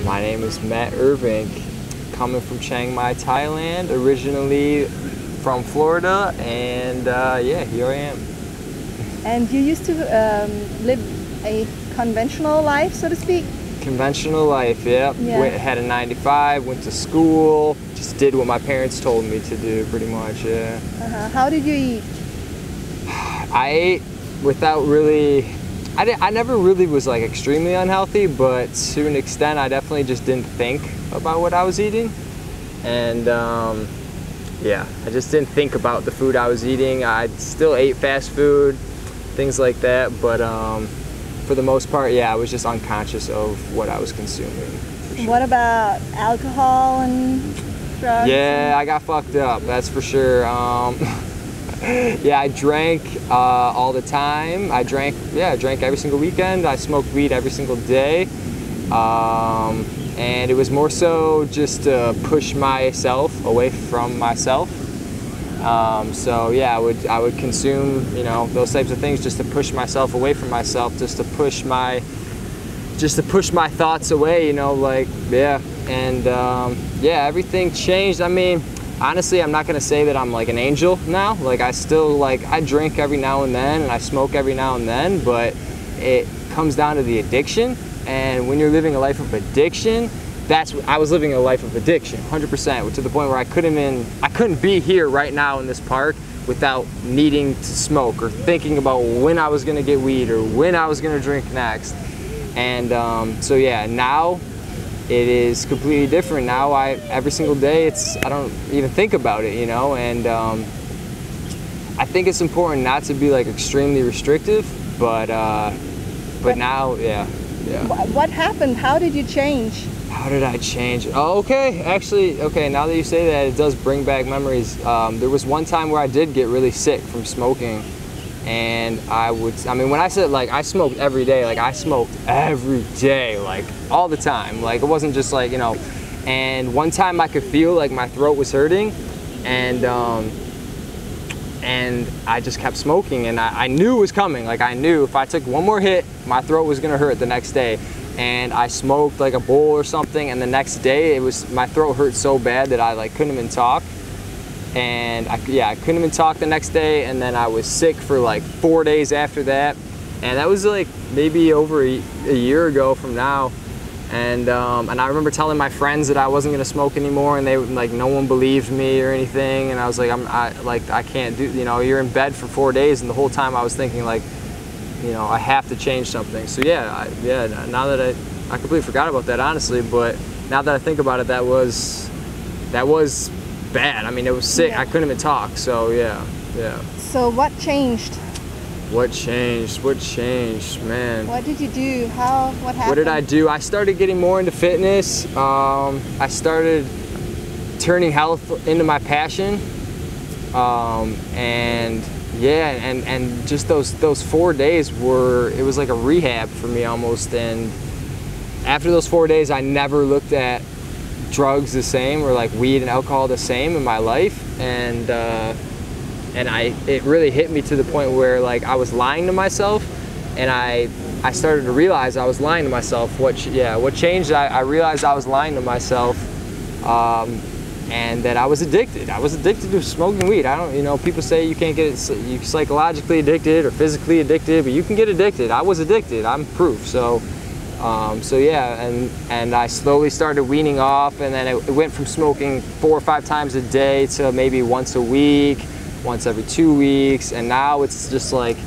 My name is Matt Irving, coming from Chiang Mai, Thailand, originally from Florida, and yeah, here I am. And you used to live a conventional life, so to speak? Conventional life, yeah. Had a 9 to 5, went to school, just did what my parents told me to do, pretty much, yeah. How did you eat? I ate without really, I never really was like extremely unhealthy, but to an extent I definitely just didn't think about what I was eating. And yeah, I just didn't think about the food I was eating. I still ate fast food, things like that, but for the most part, yeah, I was just unconscious of what I was consuming. Sure. What about alcohol and drugs? Yeah, I got fucked up, that's for sure. Yeah, I drank all the time. I drank every single weekend. I smoked weed every single day. And it was more so just to push myself away from myself. So yeah, I would consume, you know, those types of things just to push myself away from myself, just to push my thoughts away, you know, like, yeah. And yeah, everything changed. I mean, honestly, I'm not gonna say that I'm like an angel now. Like, I still, like, I drink every now and then and I smoke every now and then, but it comes down to the addiction. And when you're living a life of addiction, I was living a life of addiction, 100%, to the point where I couldn't be here right now in this park without needing to smoke or thinking about when I was gonna get weed or when I was gonna drink next. And so yeah, now it is completely different. Now every single day, I don't even think about it, you know. And I think it's important not to be like extremely restrictive, but now, yeah. What happened? How did you change? How did I change? Oh, okay, actually, okay, now that you say that, it does bring back memories. There was one time where I did get really sick from smoking, and I mean, when I said, like, I smoked every day, like, I smoked every day, like, all the time. Like, it wasn't just like, you know, and one time I could feel like my throat was hurting, and I just kept smoking, and I knew it was coming. Like, I knew if I took one more hit, my throat was gonna hurt the next day. And I smoked like a bowl or something, and the next day my throat hurt so bad that I like couldn't even talk. And I couldn't even talk the next day, and then I was sick for like 4 days after that. And that was like maybe over a year ago from now. And I remember telling my friends that I wasn't gonna smoke anymore, and they like, no one believed me or anything. And I was like, I can't do, you know, you're in bed for 4 days, and the whole time I was thinking, like, you know, I have to change something. So yeah, now that I completely forgot about that, honestly, but now that I think about it, that was bad. I mean, it was sick. Yeah. I couldn't even talk. So yeah. So what changed? What changed, man? What did you do? What happened? What did I do? I started getting more into fitness. I started turning health into my passion. And yeah, and just those 4 days it was like a rehab for me almost. And after those 4 days, I never looked at drugs the same, or like weed and alcohol the same in my life. And it really hit me to the point where, like, I was lying to myself, and I started to realize I was lying to myself. What changed? I realized I was lying to myself. And that I was addicted. I was addicted to smoking weed. You know, people say you can't get it, you psychologically addicted or physically addicted, but you can get addicted. I was addicted. I'm proof. So yeah, and I slowly started weaning off, and then it went from smoking 4 or 5 times a day to maybe once a week, once every 2 weeks, and now it's just like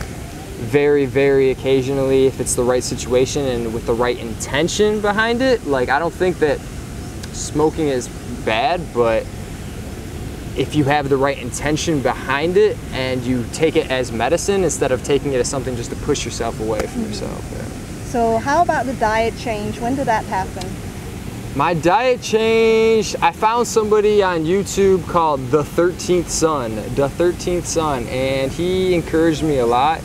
very, very occasionally if it's the right situation and with the right intention behind it. Like, I don't think that smoking is bad, but if you have the right intention behind it and you take it as medicine instead of taking it as something just to push yourself away from yourself. Yeah. So how about the diet change? When did that happen? My diet changed. I found somebody on YouTube called The 13th Son, and he encouraged me a lot.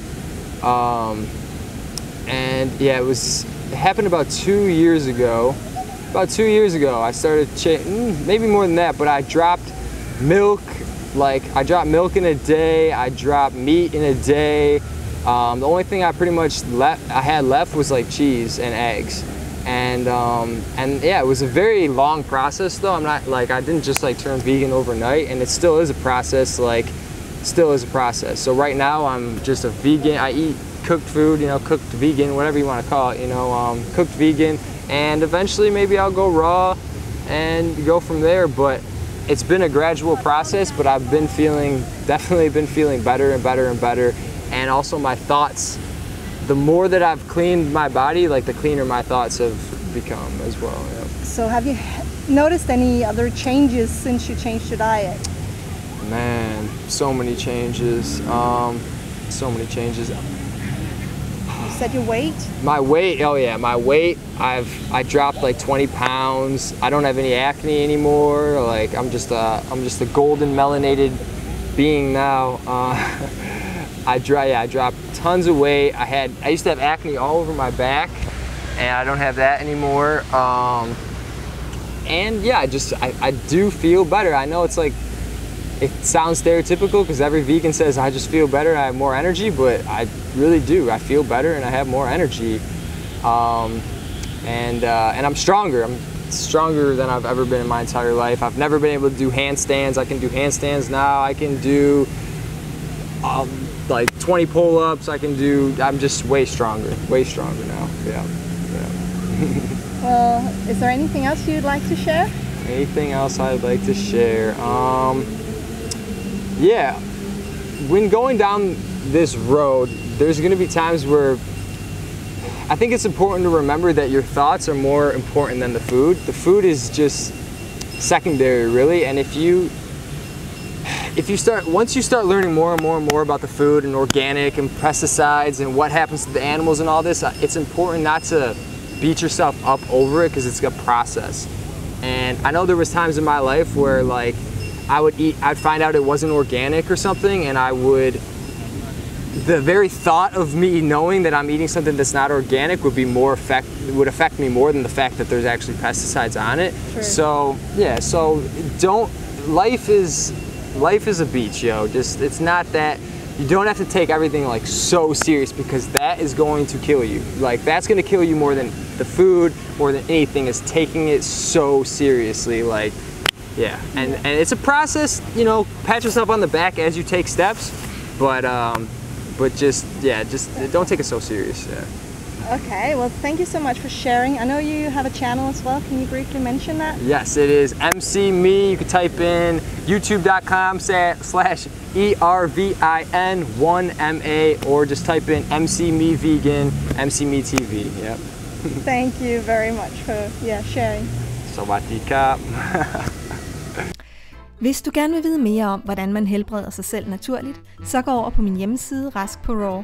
And yeah, it happened about 2 years ago. About 2 years ago, I started, maybe more than that, but I dropped milk. Like, I dropped milk in a day, I dropped meat in a day. The only thing I pretty much had left was like cheese and eggs. And yeah, it was a very long process though. I'm not like, I didn't just like turn vegan overnight, and it still is a process, like still is a process. So right now I'm just a vegan. I eat cooked food, you know, cooked vegan, whatever you want to call it, you know, cooked vegan, and eventually maybe I'll go raw and go from there. But it's been a gradual process, but I've been feeling, definitely been feeling better and better and better. And also my thoughts, the more that I've cleaned my body, like the cleaner my thoughts have become as well. Yeah. So have you noticed any other changes since you changed your diet? Man, so many changes. So many changes. You said your weight? My weight, oh yeah, my weight. I dropped like 20 pounds. I don't have any acne anymore. Like I'm just a golden melanated being now. I dropped tons of weight. I used to have acne all over my back, and I don't have that anymore. And yeah, I do feel better. I know it's like, it sounds stereotypical because every vegan says I just feel better, I have more energy, but I really do. I feel better and I have more energy. And I'm stronger. I'm stronger than I've ever been in my entire life. I've never been able to do handstands. I can do handstands now. I can do like 20 pull-ups. I'm just way stronger now. Yeah. Well, is there anything else you'd like to share? Anything else I'd like to share? Yeah, when going down this road, there's going to be times where I think it's important to remember that your thoughts are more important than the food. The food is just secondary, really. And once you start learning more and more and more about the food and organic and pesticides and what happens to the animals and all this, it's important not to beat yourself up over it, because it's a process. And I know there was times in my life where like I'd find out it wasn't organic or something, and the very thought of me knowing that I'm eating something that's not organic would affect me more than the fact that there's actually pesticides on it. True. So yeah, life is a beach, yo. It's not that, you don't have to take everything like so serious, because that is going to kill you. Like that's going to kill you more than the food, more than anything, is taking it so seriously. Like, yeah, and it's a process, you know, pat yourself on the back as you take steps, but just don't take it so serious. Yeah. Okay, well, thank you so much for sharing. I know you have a channel as well. Can you briefly mention that? Yes, it is MC Me. You can type in youtube.com/ERVIN1MA, or just type in MC Me Vegan, MC Me TV. Yep. Thank you very much for sharing. Sawadika. Hvis du gerne vil vide mere om, hvordan man helbreder sig selv naturligt, så gå over på min hjemmeside Rask på Raw.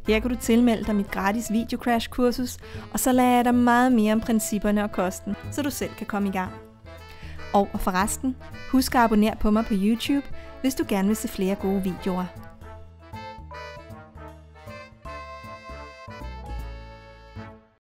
Her kan du tilmelde dig mit gratis videocrash-kursus, og så lærer jeg dig meget mere om principperne og kosten, så du selv kan komme i gang. Og forresten, husk at abonnere på mig på YouTube, hvis du gerne vil se flere gode videoer.